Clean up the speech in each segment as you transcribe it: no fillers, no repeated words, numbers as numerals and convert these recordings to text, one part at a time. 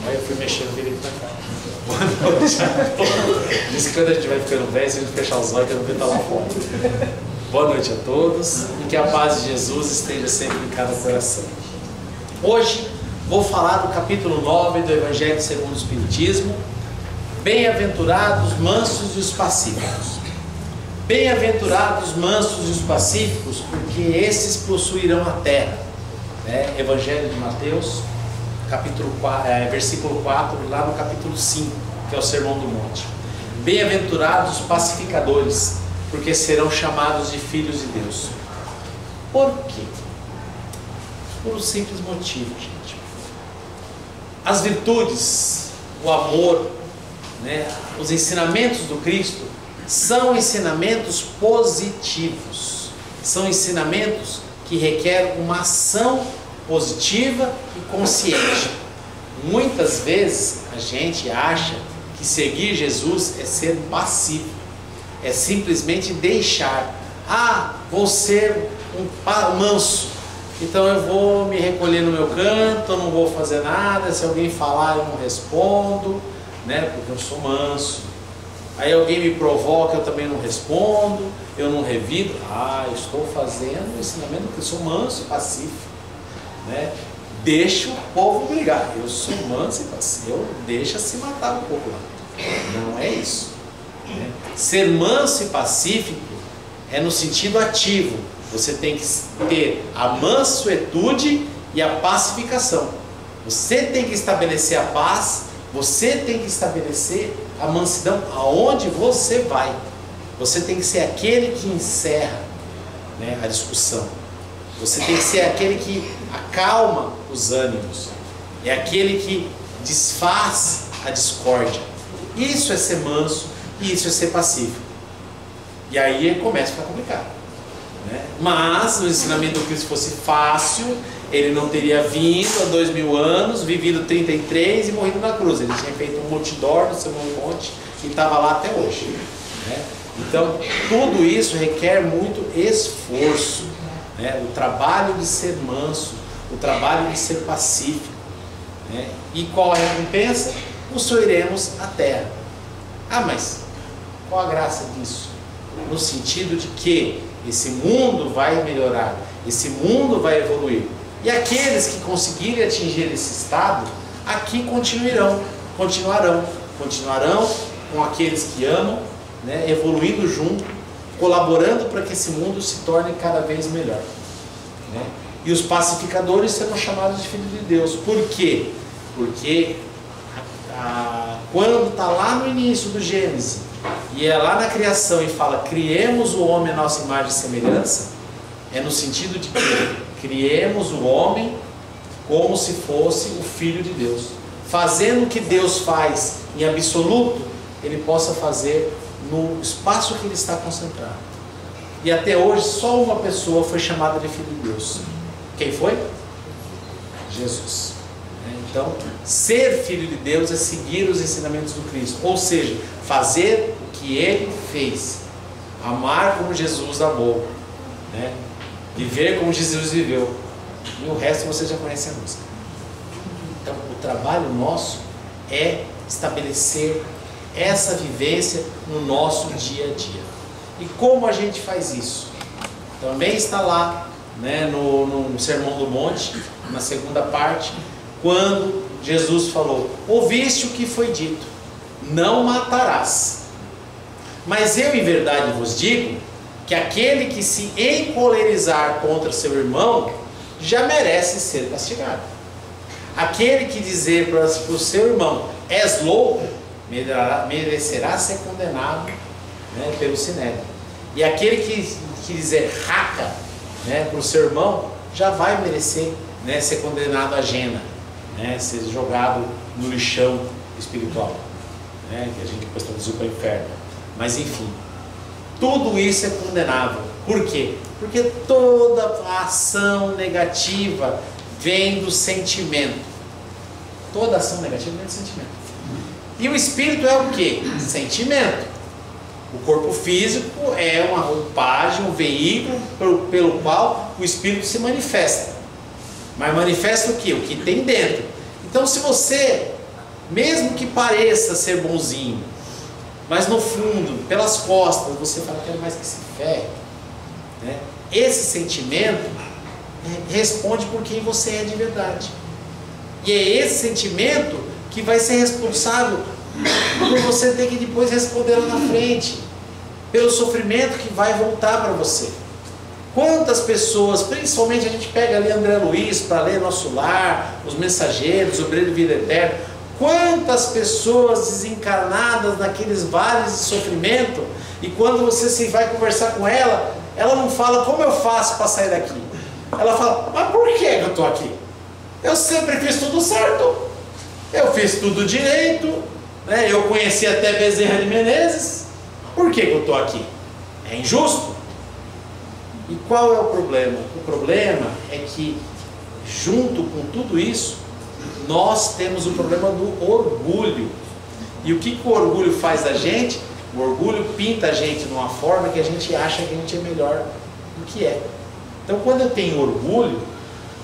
Aí eu fui mexendo direito na cara. Boa noite a todos. Diz que quando a gente vai ficando velho, se a gente fechar os olhos, eu não vou estar lá fora. Boa noite a todos e que a paz de Jesus esteja sempre em cada coração. Hoje vou falar do capítulo 9 do Evangelho segundo o Espiritismo. Bem-aventurados mansos e os pacíficos. Bem-aventurados mansos e os pacíficos, porque esses possuirão a terra. Evangelho de Mateus, capítulo 4, versículo 4, lá no capítulo 5, que é o Sermão do Monte. Bem-aventurados os pacificadores, porque serão chamados de filhos de Deus. Por quê? Por um simples motivo, gente. As virtudes, o amor, os ensinamentos do Cristo são ensinamentos positivos. São ensinamentos que requerem uma ação positiva e consciente. Muitas vezes a gente acha que seguir Jesus é ser passivo, é simplesmente deixar. Vou ser um manso, então eu vou me recolher no meu canto, eu não vou fazer nada, se alguém falar eu não respondo, porque eu sou manso. Aí alguém me provoca, eu também não respondo, eu não revido. Eu estou fazendo o ensinamento que eu sou manso e pacífico. Deixa o povo brigar. Eu sou manso e pacífico. Deixa se matar um pouco lá. Não é isso. Ser manso e pacífico é no sentido ativo. Você tem que ter a mansuetude e a pacificação. Você tem que estabelecer a paz. Você tem que estabelecer a mansidão aonde você vai. Você tem que ser aquele que encerra a discussão. Você tem que ser aquele que acalma os ânimos. É aquele que desfaz a discórdia. Isso é ser manso e isso é ser pacífico. E aí começa a ficar complicado. Mas o ensinamento do Cristo fosse fácil, ele não teria vindo há 2000 anos, vivido 33 e morrido na cruz. Ele tinha feito um multidor no Sermão do Monte e estava lá até hoje. Então, tudo isso requer muito esforço. O trabalho de ser manso, o trabalho de ser pacífico. E qual a recompensa? Possuiremos a terra. Mas qual a graça disso? No sentido de que esse mundo vai melhorar, esse mundo vai evoluir. E aqueles que conseguirem atingir esse estado, aqui continuarão com aqueles que amam, evoluindo junto, colaborando para que esse mundo se torne cada vez melhor. E os pacificadores serão chamados de filhos de Deus. Por quê? Porque quando está lá no início do Gênesis, e é lá na criação e fala, criemos o homem à nossa imagem e semelhança, é no sentido de que criemos o homem como se fosse o Filho de Deus, fazendo o que Deus faz em absoluto, ele possa fazer no espaço que ele está concentrado. E até hoje só uma pessoa foi chamada de Filho de Deus. Quem foi? Jesus. Então, ser filho de Deus é seguir os ensinamentos do Cristo, ou seja, fazer o que ele fez, amar como Jesus amou, viver como Jesus viveu, e o resto você já conhece a música. Então, o trabalho nosso é estabelecer essa vivência no nosso dia a dia. E como a gente faz isso? Também está lá, no Sermão do Monte, na segunda parte, quando Jesus falou, ouviste o que foi dito, não matarás. Mas eu em verdade vos digo, que aquele que se encolerizar contra seu irmão, já merece ser castigado. Aquele que dizer para o seu irmão, és louco, merecerá ser condenado pelo Sinédrio. E aquele que dizer raca para o seu irmão, já vai merecer ser condenado à jena, ser jogado no lixão espiritual, que a gente depois traduziu para o inferno. Mas enfim, tudo isso é condenável. Por quê? Porque toda ação negativa vem do sentimento. Toda ação negativa vem do sentimento. E o espírito é o quê? Sentimento. O corpo físico é uma roupagem, um veículo pelo qual o espírito se manifesta. Mas manifesta o quê? O que tem dentro. Então, se você mesmo que pareça ser bonzinho, mas no fundo, pelas costas, você fala, quero mais que se ferre, né? Esse sentimento responde por quem você é de verdade. E é esse sentimento que vai ser responsável por você ter que depois responder lá na frente, pelo sofrimento que vai voltar para você. Quantas pessoas, principalmente a gente pega ali André Luiz para ler Nosso Lar, Os Mensageiros, Obreiro de Vida Eterna, quantas pessoas desencarnadas naqueles vales de sofrimento, e quando você se vai conversar com ela, ela não fala como eu faço para sair daqui. Ela fala, mas por que eu estou aqui? Eu sempre fiz tudo certo, eu fiz tudo direito, né? Eu conheci até Bezerra de Menezes, por que eu estou aqui? É injusto? E qual é o problema? O problema é que, junto com tudo isso, nós temos o problema do orgulho. E o que o orgulho faz da gente? O orgulho pinta a gente de uma forma que a gente acha que a gente é melhor do que é. Então, quando eu tenho orgulho,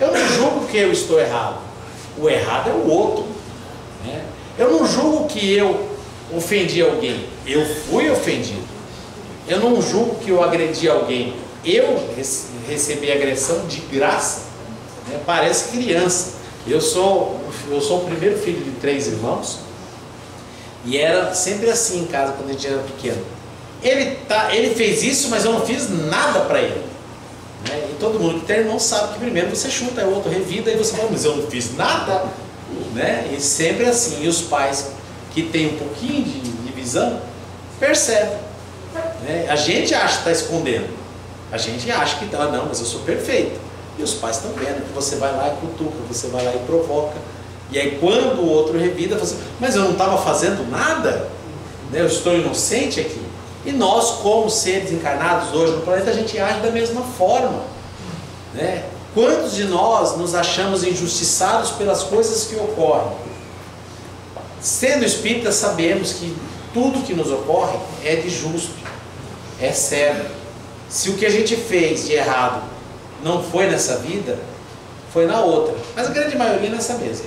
eu não julgo que eu estou errado. O errado é o outro, né? Eu não julgo que eu ofendi alguém. Eu fui ofendido. Eu não julgo que eu agredi alguém. Eu recebi agressão de graça, né? Parece criança. Eu sou o primeiro filho de 3 irmãos. E era sempre assim em casa quando a gente era pequeno. Ele fez isso, mas eu não fiz nada para ele, né? E todo mundo que tem irmão sabe que primeiro você chuta, o outro revida, e você fala, mas eu não fiz nada, né? E sempre assim. E os pais que têm um pouquinho de visão percebem, né? A gente acha que está escondendo, a gente acha que está, não, mas eu sou perfeito. E os pais estão vendo que você vai lá e cutuca, você vai lá e provoca. E aí quando o outro revida, você, mas eu não estava fazendo nada, né? Eu estou inocente aqui. E nós, como seres encarnados hoje no planeta, a gente age da mesma forma, né? Quantos de nós nos achamos injustiçados pelas coisas que ocorrem? Sendo espírita, sabemos que tudo que nos ocorre é de justo, é certo. Se o que a gente fez de errado não foi nessa vida, foi na outra. Mas a grande maioria nessa mesma,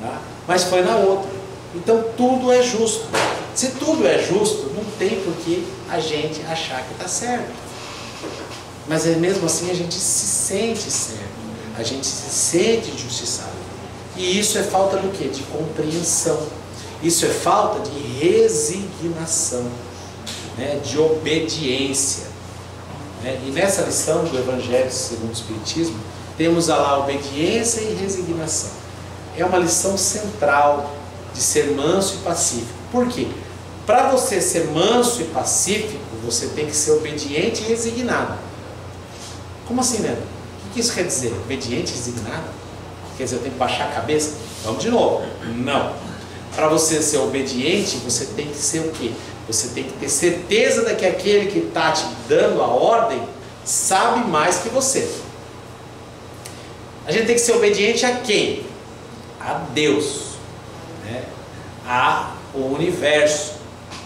tá? Mas foi na outra. Então tudo é justo. Se tudo é justo, não tem por que a gente achar que está certo. Mas mesmo assim a gente se sente certo, a gente se sente injustiçado. E isso é falta do quê? De compreensão. Isso é falta de resignação, né? De obediência, né? E nessa lição do Evangelho segundo o Espiritismo, temos lá obediência e resignação. É uma lição central de ser manso e pacífico. Por quê? Para você ser manso e pacífico, você tem que ser obediente e resignado. Como assim, Leandro? O que isso quer dizer? Obediente e resignado? Quer dizer, eu tenho que baixar a cabeça? Vamos de novo. Não. Para você ser obediente, você tem que ser o quê? Você tem que ter certeza de que aquele que está te dando a ordem sabe mais que você. A gente tem que ser obediente a quem? A Deus, né? Ao universo,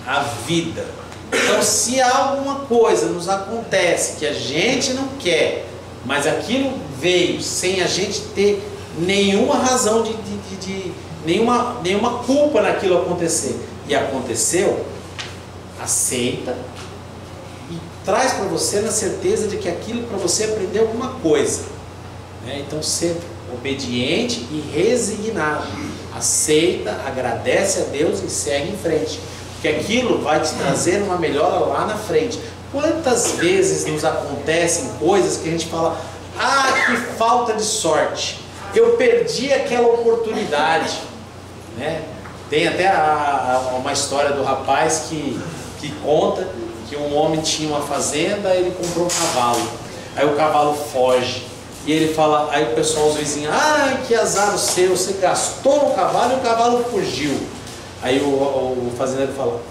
à vida. Então, se alguma coisa nos acontece que a gente não quer, mas aquilo veio sem a gente ter nenhuma razão nenhuma culpa naquilo acontecer, e aconteceu, aceita e traz para você na certeza de que aquilo para você aprender alguma coisa, né? Então, ser obediente e resignado. Aceita, agradece a Deus e segue em frente, porque aquilo vai te trazer uma melhora lá na frente. Quantas vezes nos acontecem coisas que a gente fala, ah, que falta de sorte, eu perdi aquela oportunidade, né? Tem até uma história do rapaz que conta que um homem tinha uma fazenda, ele comprou um cavalo, aí o cavalo foge, e ele fala, aí o pessoal, os vizinhos, ah, que azar o seu, você gastou no cavalo e o cavalo fugiu. Aí o fazendeiro fala,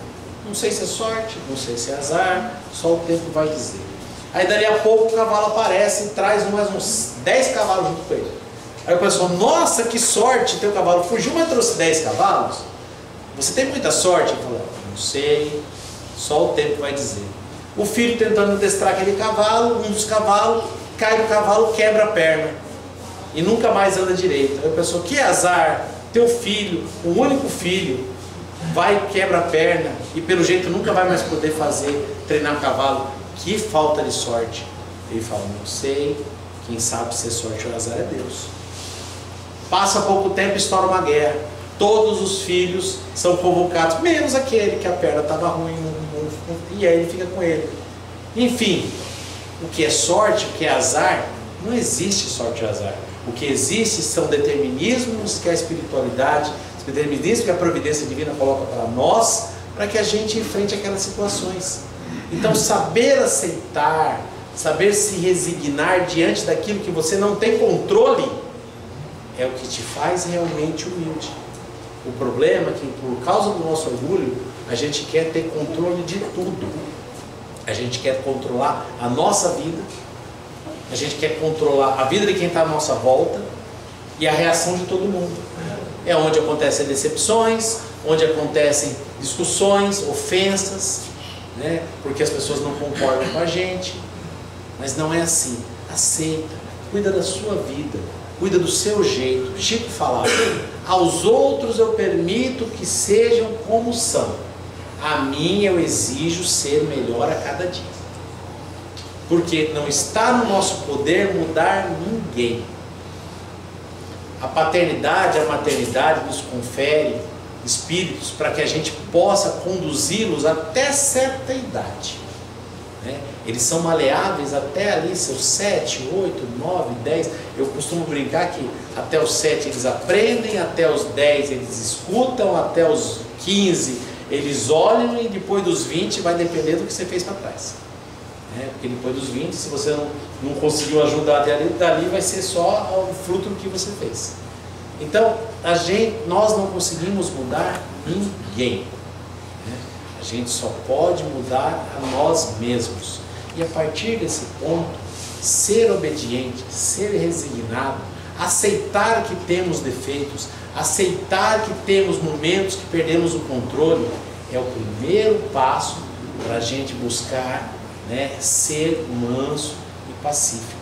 não sei se é sorte, não sei se é azar, só o tempo vai dizer. Aí dali a pouco o cavalo aparece e traz mais uns 10 cavalos junto com ele. Aí o pessoal, nossa, que sorte, teu cavalo fugiu, mas trouxe 10 cavalos? Você tem muita sorte? Ele fala, não sei, só o tempo vai dizer. O filho tentando adestrar aquele cavalo, um dos cavalos cai do cavalo, quebra a perna e nunca mais anda direito. Aí a pessoa, que azar, Teu filho, o único filho, vai e quebra a perna e pelo jeito nunca vai mais poder treinar cavalo. Que falta de sorte. Ele fala, não sei, quem sabe se é sorte ou azar é Deus. Passa pouco tempo e estoura uma guerra. Todos os filhos são convocados, menos aquele que a perna estava ruim, e aí ele fica com ele. Enfim, o que é sorte, o que é azar, não existe sorte ou azar. O que existe são determinismos que a espiritualidade, determinismo que a providência divina coloca para nós, para que a gente enfrente aquelas situações. Então, saber aceitar, saber se resignar diante daquilo que você não tem controle, é o que te faz realmente humilde. O problema é que, por causa do nosso orgulho, a gente quer ter controle de tudo. A gente quer controlar a nossa vida, a gente quer controlar a vida de quem está à nossa volta e a reação de todo mundo. É onde acontecem decepções, onde acontecem discussões, ofensas, né? Porque as pessoas não concordam com a gente. Mas não é assim. Aceita, cuida da sua vida, cuida do seu jeito. Chico falava, aos outros eu permito que sejam como são, a mim eu exijo ser melhor a cada dia. Porque não está no nosso poder mudar ninguém. A paternidade, a maternidade nos confere espíritos para que a gente possa conduzi-los até certa idade, né? Eles são maleáveis até ali seus 7, 8, 9, 10. Eu costumo brincar que até os 7 eles aprendem, até os 10 eles escutam, até os 15 eles olham e depois dos 20 vai depender do que você fez para trás, né? Porque depois dos 20, se você não conseguiu ajudar até ali, dali vai ser só o fruto do que você fez. Então, nós não conseguimos mudar ninguém, né? A gente só pode mudar a nós mesmos. E a partir desse ponto, ser obediente, ser resignado, aceitar que temos defeitos, aceitar que temos momentos que perdemos o controle, é o primeiro passo para a gente buscar, né, ser manso e pacífico,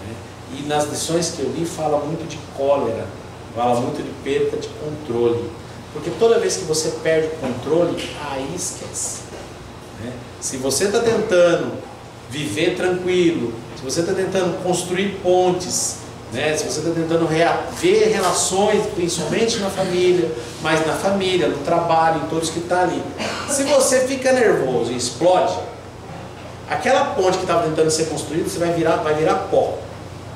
né? E nas lições que eu li fala muito de cólera, fala muito de perda de controle, porque toda vez que você perde o controle, aí esquece, né? Se você está tentando viver tranquilo, se você está tentando construir pontes, né? Se você está tentando ver relações, principalmente na família, mas na família, no trabalho, em todos que estão ali, se você fica nervoso e explode, aquela ponte que estava tentando ser construída, você vai virar pó.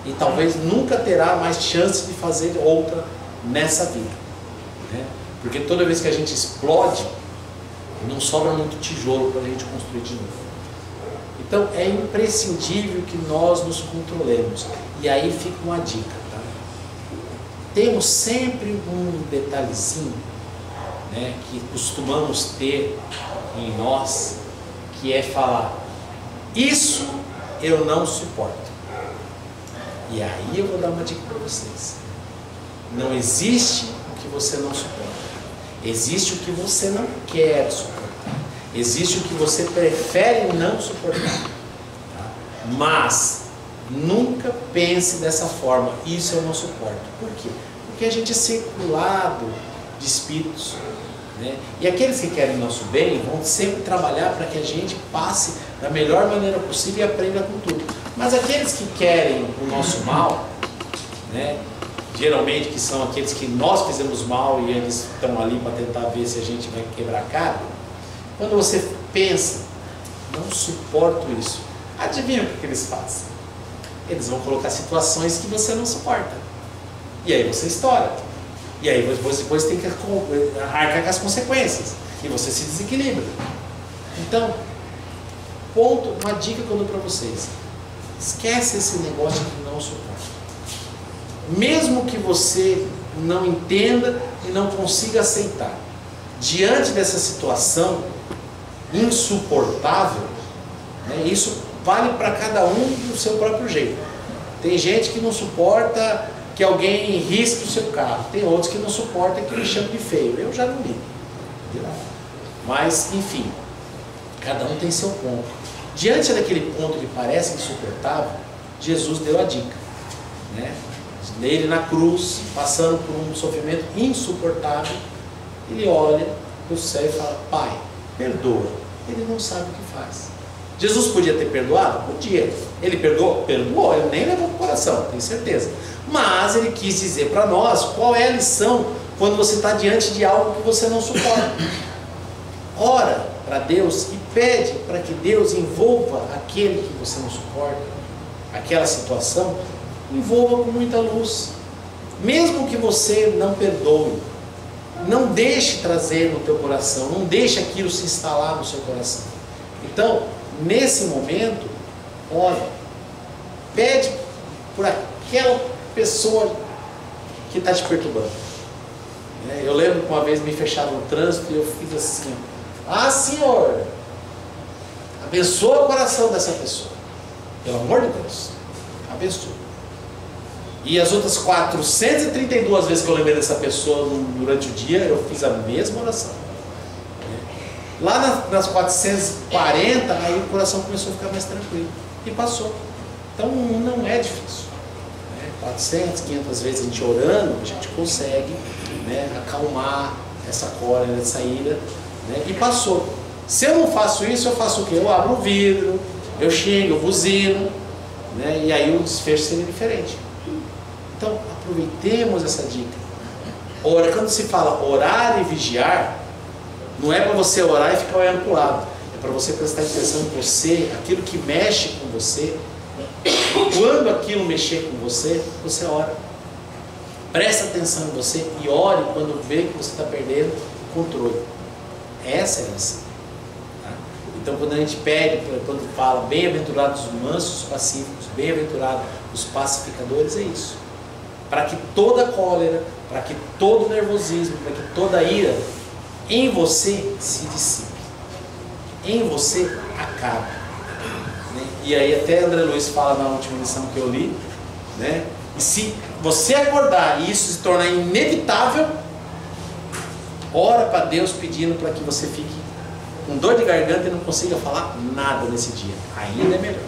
E talvez nunca terá mais chance de fazer outra nessa vida, né? Porque toda vez que a gente explode, não sobra muito tijolo para a gente construir de novo. Então é imprescindível que nós nos controlemos. E aí fica uma dica, tá? Temos sempre um detalhezinho, né, que costumamos ter em nós, que é falar, isso eu não suporto. E aí eu vou dar uma dica para vocês. Não existe o que você não suporta. Existe o que você não quer suportar. Existe o que você prefere não suportar. Tá? Mas nunca pense dessa forma, isso eu não suporto. Por quê? Porque a gente é circulado de espíritos, né? E aqueles que querem nosso bem vão sempre trabalhar para que a gente passe da melhor maneira possível e aprenda com tudo. Mas aqueles que querem o nosso mal, né, geralmente que são aqueles que nós fizemos mal e eles estão ali para tentar ver se a gente vai quebrar a cara, quando você pensa, não suporto isso, adivinha o que eles fazem? Eles vão colocar situações que você não suporta, e aí você estoura, e aí você depois tem que arcar com as consequências, e você se desequilibra. Então, uma dica que eu dou para vocês, esquece esse negócio de não suporta. Mesmo que você não entenda e não consiga aceitar, diante dessa situação insuportável, né, isso vale para cada um do seu próprio jeito. Tem gente que não suporta que alguém risque o seu carro, tem outros que não suportam que lhe chame de feio. Eu já não ligo, mas enfim, cada um tem seu ponto. Diante daquele ponto que parece insuportável, Jesus deu a dica, né? nele na cruz, passando por um sofrimento insuportável, ele olha para o céu e fala: Pai, perdoa. Ele não sabe o que faz. Jesus podia ter perdoado? Podia. Ele perdoou? Perdoou. Ele nem levou para o coração, tenho certeza. Mas ele quis dizer para nós qual é a lição quando você está diante de algo que você não suporta. Ora para Deus e pede para que Deus envolva aquele que você não suporta, aquela situação, envolva com muita luz. Mesmo que você não perdoe, não deixe trazer no teu coração, não deixe aquilo se instalar no seu coração. Então, nesse momento, ora, pede por aquela pessoa que está te perturbando. Eu lembro que uma vez me fecharam no trânsito e eu fiz assim: ah, Senhor, abençoa o coração dessa pessoa, pelo amor de Deus, abençoa. E as outras 432 vezes que eu lembrei dessa pessoa durante o dia, eu fiz a mesma oração. Lá nas 440, aí o coração começou a ficar mais tranquilo e passou. Então não é difícil. 400, 500 vezes a gente orando, a gente consegue, acalmar essa cólera, essa ira, e passou. Se eu não faço isso, eu faço o quê? Eu abro o vidro, eu xingo, eu buzino, e aí o desfecho seria diferente. Então aproveitemos essa dica. Ora, quando se fala orar e vigiar, não é para você orar e ficar olhando para o lado, é para você prestar atenção em você, aquilo que mexe com você. Quando aquilo mexer com você, você ora. Presta atenção em você e ore quando vê que você está perdendo o controle. Essa é a lição. Então, quando a gente pede, quando fala bem-aventurados os mansos, pacíficos, bem-aventurados os pacificadores, é isso. Para que toda cólera, para que todo nervosismo, para que toda ira em você se dissipe, em você acabe. E aí até André Luiz fala na última lição que eu li, e se você acordar e isso se tornar inevitável, ora para Deus pedindo para que você fique com dor de garganta e não consiga falar nada nesse dia. Ainda é melhor.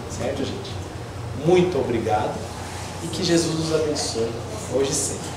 Certo, gente? Muito obrigado e que Jesus nos abençoe hoje e sempre.